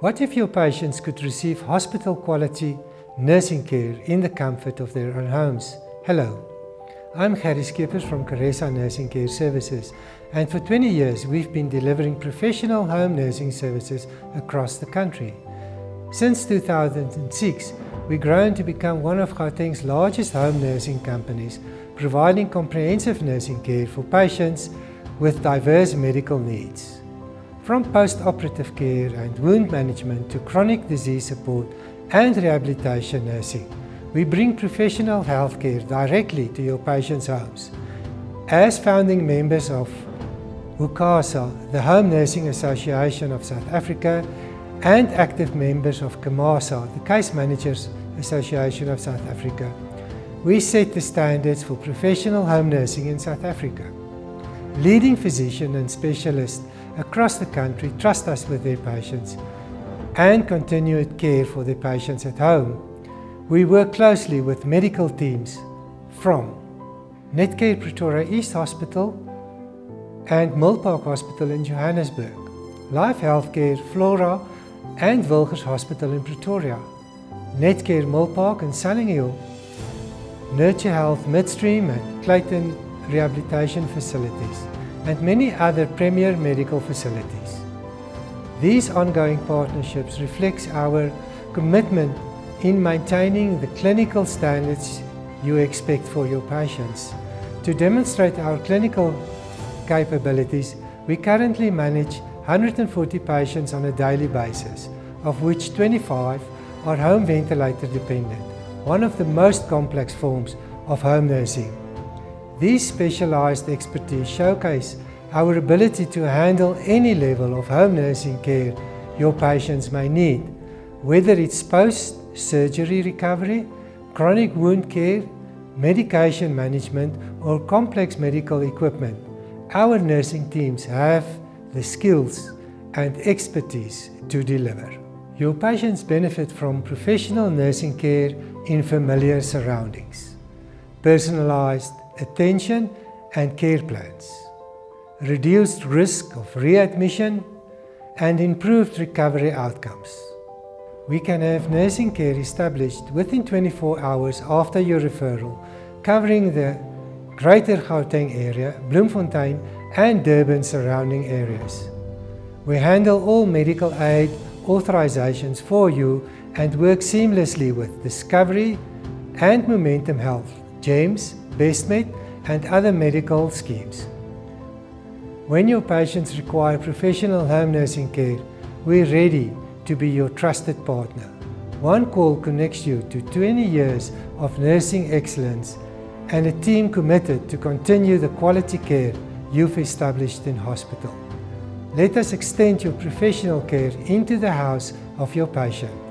What if your patients could receive hospital-quality nursing care in the comfort of their own homes? Hello, I'm Gerrie Skeepers from Caressa Nursing Care Services, and for 20 years we've been delivering professional home nursing services across the country. Since 2006, we've grown to become one of Gauteng's largest home nursing companies, providing comprehensive nursing care for patients with diverse medical needs. From post-operative care and wound management to chronic disease support and rehabilitation nursing, we bring professional healthcare directly to your patients' homes. As founding members of HUCASA, the Home Nursing Association of South Africa, and active members of CAMASA, the Case Managers Association of South Africa, we set the standards for professional home nursing in South Africa. Leading physicians and specialists across the country trust us with their patients and continued care for their patients at home. We work closely with medical teams from Netcare Pretoria East Hospital and Milpark Hospital in Johannesburg, Life Healthcare Flora and Wilgers Hospital in Pretoria, Netcare Milpark in Sunninghill, Nurture Health Midstream and Clayton Rehabilitation Facilities, and many other premier medical facilities. These ongoing partnerships reflect our commitment in maintaining the clinical standards you expect for your patients. To demonstrate our clinical capabilities, we currently manage 140 patients on a daily basis, of which 25 are home ventilator dependent, one of the most complex forms of home nursing. These specialized expertise showcase our ability to handle any level of home nursing care your patients may need, whether it's post-surgery recovery, chronic wound care, medication management, or complex medical equipment. Our nursing teams have the skills and expertise to deliver. Your patients benefit from professional nursing care in familiar surroundings, personalized attention and care plans, reduced risk of readmission, and improved recovery outcomes. We can have nursing care established within 24 hours after your referral, covering the Greater Gauteng area, Bloemfontein and Durban surrounding areas. We handle all medical aid authorizations for you and work seamlessly with Discovery and Momentum Health, GEMS, Bestmed and other medical schemes. When your patients require professional home nursing care, we're ready to be your trusted partner. One call connects you to 20 years of nursing excellence and a team committed to continue the quality care you've established in hospital. Let us extend your professional care into the house of your patient.